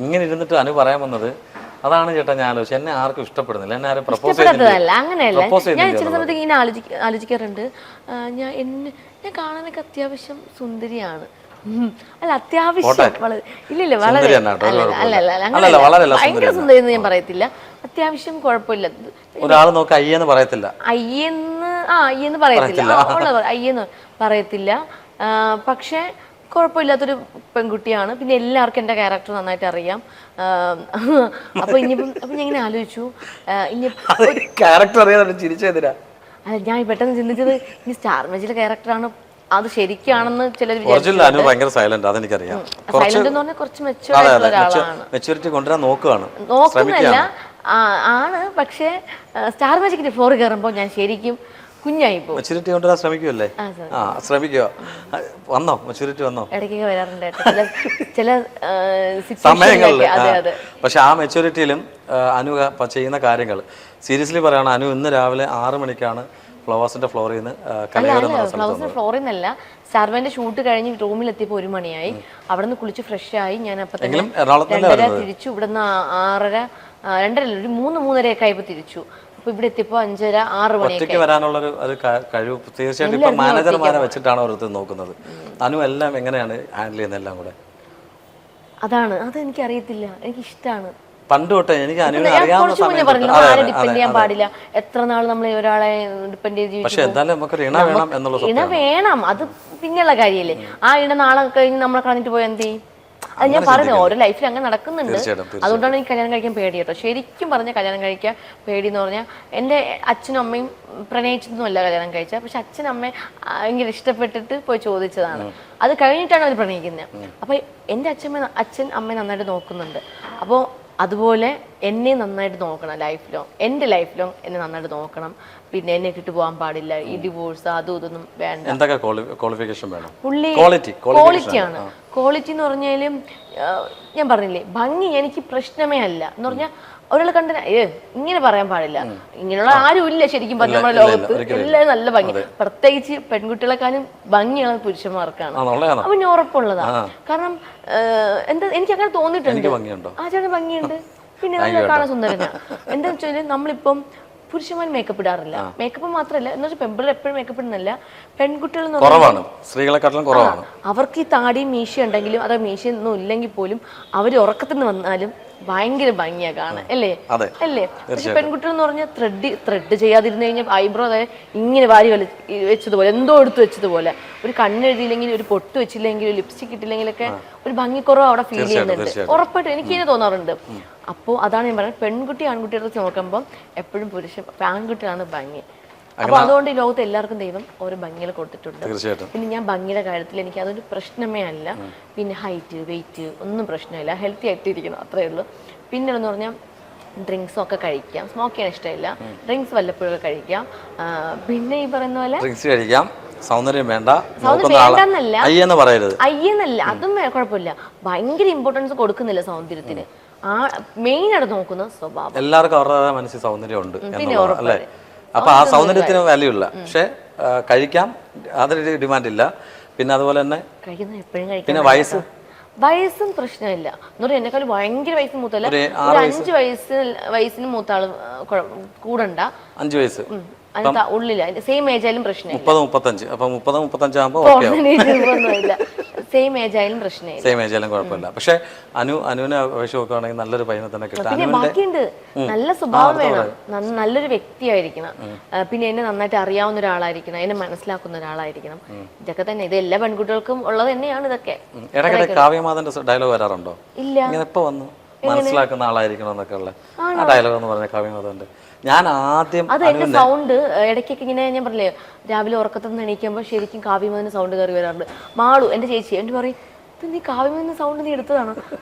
ഇങ്ങനെ ഇരുന്നിട്ട് അനു പറയാൻ വന്നത് അതാണ് ചേട്ടാ ഞാൻ ആലോചിച്ചു. എന്നെ ആർക്കും ഇഷ്ടപ്പെടുന്നില്ല, എന്നെ ആരും പ്രപ്പോസ് ഇഷ്ടപ്പെടാത്തതല്ല, അങ്ങനെയല്ല. പ്രപ്പോസ് ഞാൻ ചില ചെയ്യുന്നില്ല. സമയത്ത് ഇങ്ങനെ ആലോചിക്കാറുണ്ട്, ഞാൻ കാണാനൊക്കെ അത്യാവശ്യം സുന്ദരിയാണ്. അല്ല, അത്യാവശ്യം ഇല്ലില്ല, വളരെ അല്ല, ഭയങ്കര സുന്ദരി എന്ന് ഞാൻ പറയത്തില്ല, അത്യാവശ്യം കുഴപ്പമില്ല. ഒരാൾ നോക്കി അയ്യെന്ന് പറയത്തില്ല, അയ്യെന്ന് പറയത്തില്ല, അയ്യെന്ന് പറയത്തില്ല. പക്ഷേ കുഴപ്പമില്ലാത്തൊരു പെൺകുട്ടിയാണ്. പിന്നെ എല്ലാവർക്കും എൻ്റെ ക്യാരക്ടർ നന്നായിട്ട് അറിയാം. അപ്പൊ ഞാൻ ഇങ്ങനെ ആലോചിച്ചു, ക്യാരക്ടർ അറിയാതെ ചിരിച്ചെതിരാ. അല്ല, ഞാൻ പെട്ടെന്ന് ചിന്തിച്ചത് ഇനി സ്റ്റാർ മാജിക്കിലെ ക്യാരക്ടറാണ് അത് ശരിക്കാണെന്ന് ചിലർ അതെനിക്കറിയാം. സൈലന്റ് എന്ന് പറഞ്ഞാൽ കുറച്ച് മെച്ചൂർഡ് ആയിട്ടുള്ള ഒരാളാണ്. മെച്ചൂരിറ്റി കൊണ്ടുവരാൻ നോക്കുന്നല്ല ആണ്. പക്ഷേ സ്റ്റാർ മാജിക്കിന്റെ ഫ്ലോർ കയറുമ്പോൾ ഞാൻ ശരിക്കും കുഞ്ഞായിപ്പോ. മെച്ചൂരിറ്റി കൊണ്ടുവരാൻ ശ്രമിക്കുമല്ലേ? ശ്രമിക്കുക. വന്നോ മെച്ചൂരിറ്റി? വന്നോ? ഇടയ്ക്കൊക്കെ വരാറുണ്ട് ചില സമയങ്ങളിൽ. പക്ഷെ ആ മെച്ചൂരിറ്റിയിലും അനു ചെയ്യുന്ന കാര്യങ്ങൾ സീരിയസ്ലി പറയാണ്. അനു ഇന്ന് രാവിലെ 6 മണിക്കാണ് ഫ്ലവേഴ്സിന്റെ ഫ്ലോറിൽ നിന്ന് ഫ്ലവേഴ്സിന്റെ ഫ്ലോറിൽ നിന്നല്ല, സ്റ്റാർമാന്റെ ഷൂട്ട് കഴിഞ്ഞ് റൂമിലെത്തിയപ്പോൾ 1 മണിയായി. അവിടെ നിന്ന് കുളിച്ച് ഫ്രഷ് ആയി ഞാൻ അപ്പം തന്നെ 2:30 തിരിച്ചു. ഇവിടുന്ന് 6:30 2:30 ഒരു 3-3:30 ആയപ്പോൾ തിരിച്ചു. അപ്പൊ ഇവിടെ എത്തിയപ്പോൾ 5:30-6 മണിയൊക്കെ വരാനുള്ള ഒരു കഴിവ് തീർച്ചയായിട്ടും ഇപ്പൊ മാനേജർമാരെ വെച്ചിട്ടാണ് ഓരോരുത്തർ നോക്കുന്നത്. അനു എല്ലാം എങ്ങനെയാണ് ഹാൻഡിൽ ചെയ്യുന്നത് എല്ലാം കൂടെ? അതെനിക്ക് അറിയത്തില്ല, എനിക്ക് ഇഷ്ടമാണ്. പണ്ട് തൊട്ടേ എനിക്ക് അനുവിനെ ഡിപ്പെൻഡ് ചെയ്യാൻ പാടില്ല. എത്ര നാൾ നമ്മൾ ഒരാളെ ഡിപ്പെൻഡ് ചെയ്ത് പക്ഷെ എന്തായാലും നമുക്കൊരു ഇണ വേണം. അത് പിന്നെയുള്ള കാര്യമല്ലേ. ആ ഇണ നാളെ കഴിഞ്ഞ് നമ്മളെ കളഞ്ഞിട്ട് പോയാൽ എന്ത് ചെയ്യും? അത് ഞാൻ പറയുന്നത് ഓരോ ലൈഫിൽ അങ്ങനെ നടക്കുന്നുണ്ട്. അതുകൊണ്ടാണ് എനിക്ക് കല്യാണം കഴിക്കാൻ പേടി കേട്ടോ. ശരിക്കും പറഞ്ഞ കല്യാണം കഴിക്കാൻ പേടി എന്ന് പറഞ്ഞാൽ, എൻ്റെ അച്ഛനും അമ്മയും പ്രണയിച്ചൊന്നുമല്ല കല്യാണം കഴിച്ചത്. പക്ഷെ അച്ഛനും അമ്മയും ഭയങ്കര ഇഷ്ടപ്പെട്ടിട്ട് പോയി ചോദിച്ചതാണ്. അത് കഴിഞ്ഞിട്ടാണ് അവർ പ്രണയിക്കുന്നത്. അപ്പോൾ എൻ്റെ അച്ഛൻ അമ്മയെ നന്നായിട്ട് നോക്കുന്നുണ്ട്. അപ്പോൾ അതുപോലെ എന്നെ നന്നായിട്ട് നോക്കണം ലൈഫ് ലോങ്. എൻ്റെ ലൈഫ് ലോങ് എന്നെ നന്നായിട്ട് നോക്കണം. പിന്നെ എന്നെ കിട്ടു പോകാൻ പാടില്ല. ഈ ഡിവോഴ്സ് അതും ഇതൊന്നും വേണ്ട. എന്തൊക്കെ ക്വാളിഫിക്കേഷൻ വേണം? ക്വാളിറ്റിയാണ്. ക്വാളിറ്റി എന്ന് പറഞ്ഞാലും ഞാൻ പറഞ്ഞില്ലേ, ഭംഗി എനിക്ക് പ്രശ്നമേ അല്ല എന്ന് പറഞ്ഞാൽ ഒരാൾ കണ്ട ഇങ്ങനെ പറയാൻ പാടില്ല. ഇങ്ങനെയുള്ള ആരും ഇല്ല ശരിക്കും പറഞ്ഞ നമ്മുടെ ലോകത്ത്. എല്ലാവരും നല്ല ഭംഗി, പ്രത്യേകിച്ച് പെൺകുട്ടികളെക്കാളും ഭംഗിയാണ് പുരുഷന്മാർക്കാണ്. അപ്പൊ ഞാൻ ഉറപ്പുള്ളതാ. കാരണം എനിക്ക് അങ്ങനെ തോന്നിയിട്ടുണ്ട്. ചേട്ടന് ഭംഗിയുണ്ട്, പിന്നെ നല്ല കാണാൻ സുന്ദരനാ. എന്താ വെച്ചാൽ നമ്മളിപ്പം പുരുഷന്മാർ മേക്കപ്പ് ഇടാറില്ല. മേക്കപ്പ് മാത്രമല്ല എന്ന് വെച്ചാൽ പെൺപിള്ളേർ എപ്പോഴും മേക്കപ്പ് ഇടുന്നില്ല. പെൺകുട്ടികൾ അവർക്ക് ഈ താടിയും മീശ ഉണ്ടെങ്കിലും അതോ മീശയൊന്നും ഇല്ലെങ്കിൽ പോലും അവർ ഉറക്കത്തിന് വന്നാലും ഭയങ്കര ഭംഗിയാ കാണാൻ, അല്ലേ? പക്ഷെ പെൺകുട്ടികൾ എന്ന് പറഞ്ഞാൽ ത്രെഡ് ചെയ്യാതിരുന്നു കഴിഞ്ഞാൽ ഐബ്രോ ഇങ്ങനെ വാരി വെച്ചതുപോലെ, എന്തോ എടുത്ത് വെച്ചതുപോലെ, ഒരു കണ്ണെഴുതിയില്ലെങ്കിൽ, ഒരു പൊട്ട് വെച്ചില്ലെങ്കിൽ, ഒരു ലിപ്സ്റ്റിക് ഇട്ടില്ലെങ്കിലൊക്കെ ഒരു ഭംഗിക്കുറവ് അവിടെ ഫീൽ ചെയ്യുന്നുണ്ട്. ഉറപ്പായിട്ടും എനിക്ക് ഇങ്ങനെ തോന്നാറുണ്ട്. അപ്പോൾ അതാണ് ഞാൻ പറയുന്നത്, പെൺകുട്ടി ആൺകുട്ടികളെ വെച്ച് നോക്കുമ്പോൾ എപ്പോഴും ആൺകുട്ടിയാണ് ഭംഗി. അപ്പൊ അതുകൊണ്ട് ഈ ലോകത്ത് എല്ലാവർക്കും ദൈവം ഓരോ ഭംഗികൾ കൊടുത്തിട്ടുണ്ട്. പിന്നെ ഞാൻ ഭംഗിയുടെ കാര്യത്തിൽ എനിക്ക് അതൊരു പ്രശ്നമേ അല്ല. പിന്നെ ഹൈറ്റ് വെയിറ്റ് ഒന്നും പ്രശ്നമില്ല, ഹെൽത്തി ആയിട്ട് ഇരിക്കണം, അത്രേ ഉള്ളൂ. പിന്നെ എന്ന് പറഞ്ഞാൽ ഡ്രിങ്ക്സും ഒക്കെ കഴിക്കാം. സ്മോക്ക് ചെയ്യാൻ ഇഷ്ടമില്ല, ഡ്രിങ്ക്സ് വല്ലപ്പോഴൊക്കെ കഴിക്കാം. പിന്നെ ഈ പറയുന്ന പോലെ സൗന്ദര്യം വേണ്ട, വേണ്ടെന്നല്ല, അയ്യെന്നല്ല, അതും കുഴപ്പമില്ല. ഭയങ്കര ഇമ്പോർട്ടൻസ് കൊടുക്കുന്നില്ല സൗന്ദര്യത്തിന്. മെയിൻ ആയിട്ട് നോക്കുന്ന സ്വഭാവം. എല്ലാവർക്കും അവരുടെ മനസ്സിൽ സൗന്ദര്യം ഉണ്ട്. പിന്നെ അപ്പൊ ആ സൗന്ദര്യത്തിന് വാല്യൂ ഇല്ല, പക്ഷെ കഴിക്കാം, അതിന് ഡിമാൻഡ് ഇല്ല. പിന്നെ അതുപോലെ തന്നെ പിന്നെ വയസ്സും പ്രശ്നമില്ല എന്ന് പറഞ്ഞാൽ എന്നെക്കാളും ഭയങ്കര വയസ്സ് മൂത്തല്ല, 5 വയസ്സിന് മൂത്ത ആള് കൂടണ്ട. 5 വയസ്സ് ഉള്ളില്ല, സെയിം ഏജ് ആയാലും പ്രശ്നമില്ല. 30-35 അപ്പൊ 30-35 ആകുമ്പോൾ സെയിം ഏജ് ആയാലും പ്രശ്നമില്ല, കുഴപ്പമില്ല. പക്ഷെ അനുവിനെ അപേക്ഷ നോക്കുകയാണെങ്കിൽ നല്ലൊരു പയ്യനെ തന്നെ കിട്ടും. പിന്നെ ബാക്കിയുണ്ട്, നല്ല സ്വഭാവം വേണം, നല്ലൊരു വ്യക്തിയായിരിക്കണം, പിന്നെ എന്നെ നന്നായിട്ട് അറിയാവുന്ന ഒരാളായിരിക്കണം, എന്നെ മനസ്സിലാക്കുന്ന ഒരാളായിരിക്കണം. ഇതൊക്കെ തന്നെ, ഇത് എല്ലാ പെൺകുട്ടികൾക്കും ഉള്ളത് തന്നെയാണ്. ഇതൊക്കെ കാവ്യമാധവന്റെ ഡയലോഗ് വരാറുണ്ടോ? ഇല്ല. എപ്പോ വന്നു മനസ്സിലാക്കുന്ന ആളായിരിക്കണം എന്നൊക്കെ ഉള്ള ആ ഡയലോഗ് എന്ന് പറഞ്ഞ കാവ്യമാധവന്റെ ഞാൻ ആദ്യം എന്റെ സൗണ്ട് ഇടയ്ക്കൊക്കെ ഇങ്ങനെ ഞാൻ പറഞ്ഞില്ലേ, രാവിലെ ഉറക്കത്തിൽ നിന്ന് എണീക്കുമ്പോൾ ശരിക്കും കാവ്യമതിന് സൗണ്ട് കയറി വരാറുണ്ട്. മാളു എന്റെ ചേച്ചി എന്റെ പറയും, നീ കാവ്യമതിന് സൗണ്ട് നീ എടുത്തതാണോ?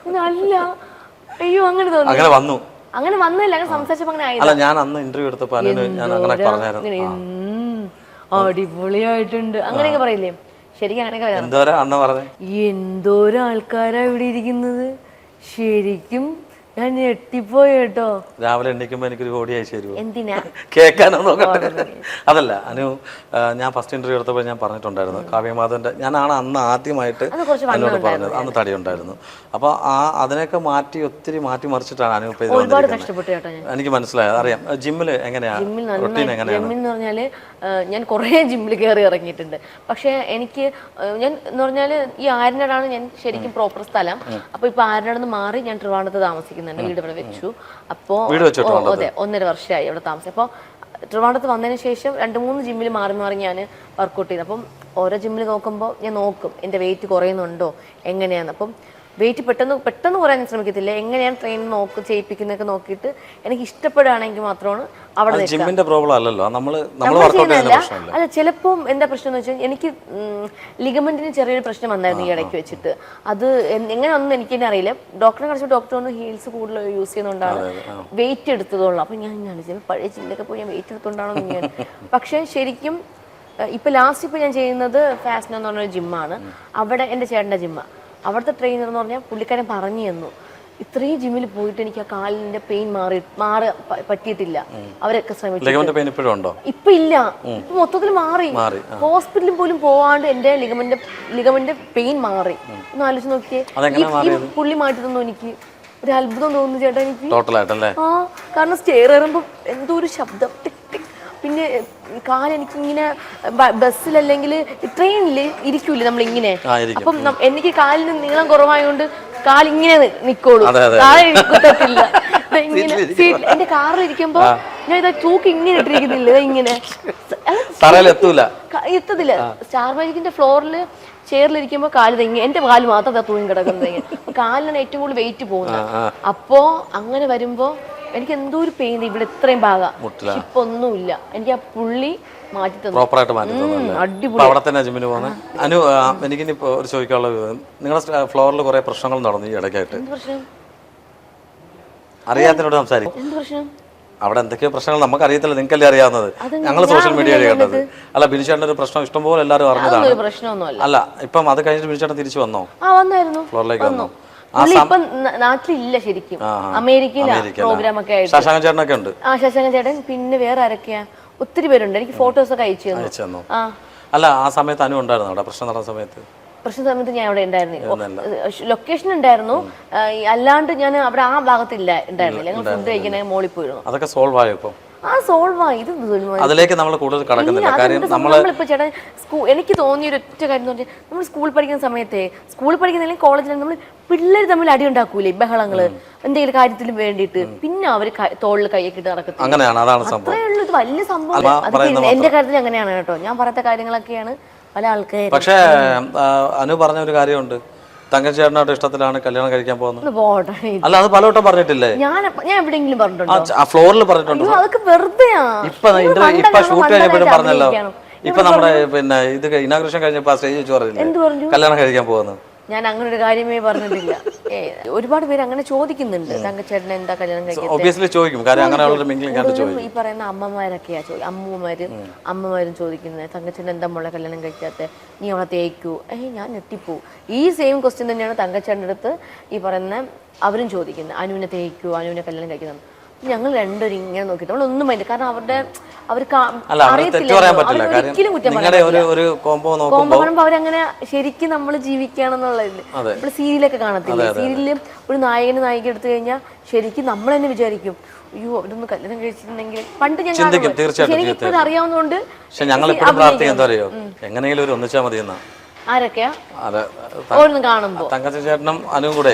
അല്ല, അയ്യോ അങ്ങനെ തോന്നി. അങ്ങനെ വന്നില്ല, അങ്ങനെ സംസാരിച്ചപ്പോ അങ്ങനെ ആയില്ല. ഞാൻ അന്ന് ഇന്റർവ്യൂ എടുത്തപ്പോൾ അടിപൊളിയായിട്ടുണ്ട് അങ്ങനെയൊക്കെ പറയില്ലേ. ശരിക്കും അങ്ങനെയൊക്കെ എന്തോരം ആൾക്കാരാ ഇവിടെ ഇരിക്കുന്നത്. ശരിക്കും ഞാൻ ഞെട്ടിപ്പോയി കേട്ടോ. രാവിലെ എണ്ണിക്കുമ്പോ എനിക്കൊരു കോടി അയച്ചു തരുമോ? എന്തിനാ? കേൾക്കാനോ നോക്കട്ടെ. അതല്ല അനു, ഞാൻ ഫസ്റ്റ് ഇന്റർവ്യൂ എടുത്തപ്പോൾ ഞാൻ പറഞ്ഞിട്ടുണ്ടായിരുന്നു കാവ്യമാധവന്റെ, ഞാനാണ് അന്ന് ആദ്യമായിട്ട് എന്നോട് പറഞ്ഞത്. അന്ന് തടി ഉണ്ടായിരുന്നു. അപ്പൊ അതിനൊക്കെ ഒത്തിരി മാറ്റി മറിച്ചിട്ടാണ് അനു ഇപ്പൊ ഇത് വന്നിരിക്കുന്നത്. എനിക്ക് മനസ്സിലായത് അറിയാം. ജിമ്മില് എങ്ങനെയാ റൊട്ടീൻ എങ്ങനെയാണ്? ജിമ്മിൽ എന്ന് പറഞ്ഞാല് ഞാൻ കുറേ ജിമ്മിൽ കയറി ഇറങ്ങിയിട്ടുണ്ട്. പക്ഷെ എനിക്ക് ഞാൻ എന്ന് പറഞ്ഞാല് ഈ ആര്യനാടാണ് ഞാൻ ശരിക്കും പ്രോപ്പർ സ്ഥലം. അപ്പൊ ഇപ്പൊ ആര്യനാട് മാറി ഞാൻ ട്രിവാൻഡ്രത്ത് താമസിക്കുന്നുണ്ട്. വീട് ഇവിടെ വെച്ചു. അപ്പോ അതെ 1.5 വർഷമായി ഇവിടെ താമസം. അപ്പോൾ ട്രിവാൻഡ്രത്ത് വന്നതിന് ശേഷം 2-3 ജിമ്മിൽ മാറി മാറി ഞാൻ വർക്കൗട്ട് ചെയ്തു. അപ്പം ഓരോ ജിമ്മിൽ നോക്കുമ്പോൾ ഞാൻ നോക്കും എൻ്റെ വെയിറ്റ് കുറയുന്നുണ്ടോ എങ്ങനെയാന്ന്. അപ്പം വെയിറ്റ് പെട്ടെന്ന് കുറയാൻ ഞാൻ ശ്രമിക്കത്തില്ല. എങ്ങനെയാണ് ട്രെയിൻ ചെയ്യിപ്പിക്കുന്നതൊക്കെ നോക്കിയിട്ട് എനിക്ക് ഇഷ്ടപ്പെടുകയാണെങ്കിൽ മാത്രമാണ് അവിടെ ജിമ്മിന്റെ പ്രോബ്ലം അല്ലല്ലോ, അല്ല. ചിലപ്പോൾ എന്താ പ്രശ്നം എന്ന് വെച്ചാൽ എനിക്ക് ലിഗമെന്റിന് ചെറിയൊരു പ്രശ്നം വന്നായിരുന്നു ഈ ഇടയ്ക്ക് വെച്ചിട്ട്. അത് എങ്ങനെ ഒന്നും എനിക്ക് തന്നെ അറിയില്ല. ഡോക്ടറെ കാണിച്ചു, ഡോക്ടർ ഒന്ന് ഹീൽസ് കൂടുതൽ യൂസ് ചെയ്യുന്നതുകൊണ്ടാണ് വെയിറ്റ് എടുത്തതുള്ളൂ. അപ്പം ഞാൻ പഴയ ജിമ്മിലൊക്കെ പോയി ഞാൻ വെയിറ്റ് എടുത്തുകൊണ്ടാണോ ഞാൻ. പക്ഷേ ശരിക്കും ഇപ്പം ലാസ്റ്റ് ഞാൻ ചെയ്യുന്നത് ഫാസ്നോ എന്ന് പറഞ്ഞൊരു ജിമ്മാണ്. അവിടെ എൻ്റെ ചേട്ടൻ്റെ ജിമ്മാണ്. അവിടുത്തെ ട്രെയിനർ എന്ന് പറഞ്ഞാൽ പുള്ളിക്കാരൻ പറഞ്ഞു തന്നു, ഇത്രയും ജിമ്മിൽ പോയിട്ട് എനിക്ക് ആ കാലിന്റെ പെയിൻ മാറി പറ്റിയിട്ടില്ല. അവരൊക്കെ ശ്രമിച്ചു. ഇപ്പൊ ഇല്ല, ഇപ്പൊ മൊത്തത്തിൽ മാറി. ഹോസ്പിറ്റലിൽ പോലും പോവാണ്ട് എന്റെ ലിഗമെന്റ് പെയിൻ മാറി. ഒന്ന് ആലോചിച്ച് നോക്കിയേ. ഈ പുള്ളി മാറ്റി തന്നു. എനിക്ക് ഒരു അത്ഭുതം തോന്നുന്നു ചേട്ടാ എനിക്ക്. കാരണം സ്റ്റെയർ കയറുമ്പോ എന്തോ ഒരു ശബ്ദം ടിക് ടിക്. പിന്നെ കാലെനിക്കിങ്ങനെ ബസ്സിലല്ലെങ്കിൽ ട്രെയിനിൽ ഇരിക്കൂലേ നമ്മളിങ്ങനെ. അപ്പം എനിക്ക് കാലിന് നീളം കുറവായതുകൊണ്ട് കാലിങ്ങനെ നിക്കോളൂ, താഴെ കുത്തത്തില്ല. ഇങ്ങനെ എന്റെ കാറിൽ ഇരിക്കുമ്പോ ഞാൻ ഇതാ തൂക്കി ഇങ്ങനെ ഇട്ടിരിക്കുന്നില്ല, ഇങ്ങനെ എത്തത്തില്ല. സ്റ്റാർ മാജിക്കിന്റെ ഫ്ലോറിൽ ചെയറിലിരിക്കുമ്പോ കാല് എന്റെ കാല് മാത്രം തൂങ്ങി കിടക്കുന്നത്. കാലിനാണ് ഏറ്റവും കൂടുതൽ വെയിറ്റ് പോകുന്നത്. അപ്പോ അങ്ങനെ വരുമ്പോ എനിക്ക് എന്തോ ഒരു പെയിൻ ഇവിടെ ഇത്രയും ഭാഗം. ഇപ്പൊ ഒന്നുമില്ല. എനിക്ക് ആ പുള്ളി മാറ്റി തന്നു. അടിപൊളി. അവിടെ തന്നെ ജിമ്മിന് പോകുന്നത്. അനു, എനിക്കിനി ഒരു ചോദിക്കാനുള്ളത്, നിങ്ങളുടെ ഫ്ലോറിൽ കുറെ പ്രശ്നങ്ങൾ നടന്നു ഈ ഇടയ്ക്കായിട്ട്. അറിയാത്തതിനോട് സംസാരിക്കും. അവിടെ എന്തൊക്കെയോ പ്രശ്നങ്ങൾ നമുക്ക് അറിയത്തില്ല, നിങ്ങൾക്കല്ലേ അറിയാവുന്നത്. ഞങ്ങൾ സോഷ്യൽ മീഡിയ കണ്ടത്. അല്ല, ബിനിച്ചേട്ടൻ്റെ ഒരു പ്രശ്നം ഇഷ്ടംപോലെ എല്ലാവരും അറിഞ്ഞതാണ്. അല്ല, ഇപ്പം അത് കഴിഞ്ഞിട്ട് ബിനിച്ചേട്ടൻ തിരിച്ചു വന്നോ? ഫ്ലോറിലേക്ക് വന്നോ? നാട്ടിലില്ല ശരിക്കും, അമേരിക്കയിലാണ് പ്രോഗ്രാം ഒക്കെ ആയിട്ട്. ശശാങ്കൻ ചേട്ടനൊക്കെ ഉണ്ട്. ശശാങ്കൻ ചേട്ടൻ, പിന്നെ വേറെ ആരൊക്കെയാ, ഒത്തിരി പേരുണ്ട്. എനിക്ക് ഫോട്ടോസ് ഒക്കെ അയച്ചു തന്നു. അല്ല, ആ സമയത്ത് അനു ഉണ്ടായിരുന്നു അവിടെ പ്രശ്നം നടന്ന സമയത്ത്? പ്രശ്ന ഞാൻ അവിടെ ഉണ്ടായിരുന്നു. ലൊക്കേഷൻ ഉണ്ടായിരുന്നു, അല്ലാണ്ട് ഞാൻ അവിടെ ആ ഭാഗത്തില്ല ഉണ്ടായിരുന്നില്ല. ഞങ്ങൾ ഫുഡ് കഴിക്കാൻ മോളിൽ പോയിരുന്നു. അതൊക്കെ സോൾവ് ആയോ ഇപ്പം? സോൾവ് ആയി. ഇത് അതിലേക്ക് നമ്മൾ കൂടുതൽ കടക്കുന്നില്ല. കാര്യം നമ്മളിപ്പോ ചേട്ടാ എനിക്ക് തോന്നിയ ഒരു ഒറ്റ കാര്യം എന്ന് പറഞ്ഞാൽ, നമ്മൾ സ്കൂളിൽ പഠിക്കുന്ന സമയത്തേ, സ്കൂളിൽ പഠിക്കുന്ന കോളേജിൽ നമ്മൾ പിള്ളേർ തമ്മിൽ അടി ഉണ്ടാക്കൂലേ, ബഹളങ്ങള് എന്തെങ്കിലും കാര്യത്തിന് വേണ്ടിയിട്ട്. പിന്നെ അവര് തോളിൽ കൈയൊക്കെ ഇട്ട് നടക്കത്തില്ല. അത്രേ ഉള്ളൂ. ഇത് വലിയ സംഭവം. എന്റെ കാര്യത്തിൽ അങ്ങനെയാണ് കേട്ടോ. ഞാൻ പറയാത്ത കാര്യങ്ങളൊക്കെയാണ് പല ആൾക്കാരും. പക്ഷേ അനു പറഞ്ഞ ഒരു കാര്യമുണ്ട്, തങ്കച്ചേട്ടനോട് ഇഷ്ടത്തിലാണ് കല്യാണം കഴിക്കാൻ പോകുന്നത്. അല്ല, അത് പലവട്ടം പറഞ്ഞിട്ടില്ലേ? ഞാൻ എവിടെയെങ്കിലും പറഞ്ഞിട്ടുണ്ടോ? ഫ്ലോറിൽ പറഞ്ഞിട്ടുണ്ടോ? അതൊക്കെ വെറുതെയാ. ഇപ്പൊ ഷൂട്ട് കഴിഞ്ഞപ്പോഴും പറഞ്ഞല്ലോ. ഇപ്പൊ നമ്മുടെ പിന്നെ ഇത് ഇനാഗ്രേഷൻ കഴിഞ്ഞപ്പോ സ്റ്റേജ് വെച്ച് പറഞ്ഞില്ലേ കല്യാണം കഴിക്കാൻ പോകുന്നത്? ഞാൻ അങ്ങനെ ഒരു കാര്യമേ പറഞ്ഞിട്ടില്ല. ഒരുപാട് പേര് അങ്ങനെ ചോദിക്കുന്നുണ്ട്, തങ്കച്ചേട്ടൻ എന്താ കല്യാണം കഴിക്കുന്നത്. ഈ പറയുന്ന അമ്മമാരൊക്കെയാ അമ്മമാരും ചോദിക്കുന്നത്, തങ്കച്ചേട്ടൻ എന്താ മോളെ കല്യാണം കഴിക്കാത്ത, നീ അവളെ തേക്കൂ. ഞാൻ ഞെട്ടിപ്പോവും. ഈ സെയിം ക്വസ്റ്റ്യൻ തന്നെയാണ് തങ്കച്ചേട്ടൻ്റെ അടുത്ത് ഈ പറയുന്ന അവരും ചോദിക്കുന്നത്, അനുവിനെ തേക്കൂ, അനുവിനെ കല്യാണം കഴിക്കുന്നത്. ഞങ്ങൾ രണ്ടുപേരും ഇങ്ങനെ നോക്കിയിട്ട് നമ്മളൊന്നും മൈൻഡ്. കാരണം അവർക്ക് അറിയത്തില്ല, ഒരിക്കലും കുറ്റം പറയുമ്പോ അവരങ്ങനെ ശരിക്കും നമ്മൾ ജീവിക്കുകയാണെന്നുള്ളതില്. നമ്മൾ സീരിയലൊക്കെ കാണത്തില്ല, സീരിയലില് ഒരു നായകന് നായിക എടുത്തു കഴിഞ്ഞാൽ ശരിക്കും നമ്മൾ തന്നെ വിചാരിക്കും, അയ്യോ അവരൊന്ന് കല്യാണം കഴിച്ചിട്ടുണ്ടെങ്കിൽ. പണ്ട് ഞാൻ എനിക്കിപ്പോ അറിയാവുന്നതുകൊണ്ട് എങ്ങനെയെങ്കിലും ഒരു ഒന്നിച്ചാൽ മതി. ആരൊക്കെയാ കാണുമ്പോ തങ്കച്ചേട്ടനും അനുവും കൂടെ.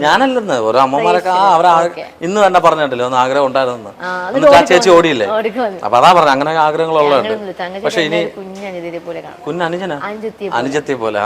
ഞാനല്ലെന്ന് ഓരോ അമ്മമാരൊക്കെ ഇന്ന് തന്നെ പറഞ്ഞിട്ടില്ലേ ഒന്ന് ആഗ്രഹം ഉണ്ടായിരുന്നു. ചേച്ചി ഓടിയില്ലേ? അപ്പൊ അതാ പറഞ്ഞ അങ്ങനെ ആഗ്രഹങ്ങളുള്ളതുണ്ട്. പക്ഷെ ഇനി കുഞ്ഞനുജനെ അനുജത്തെ പോലെ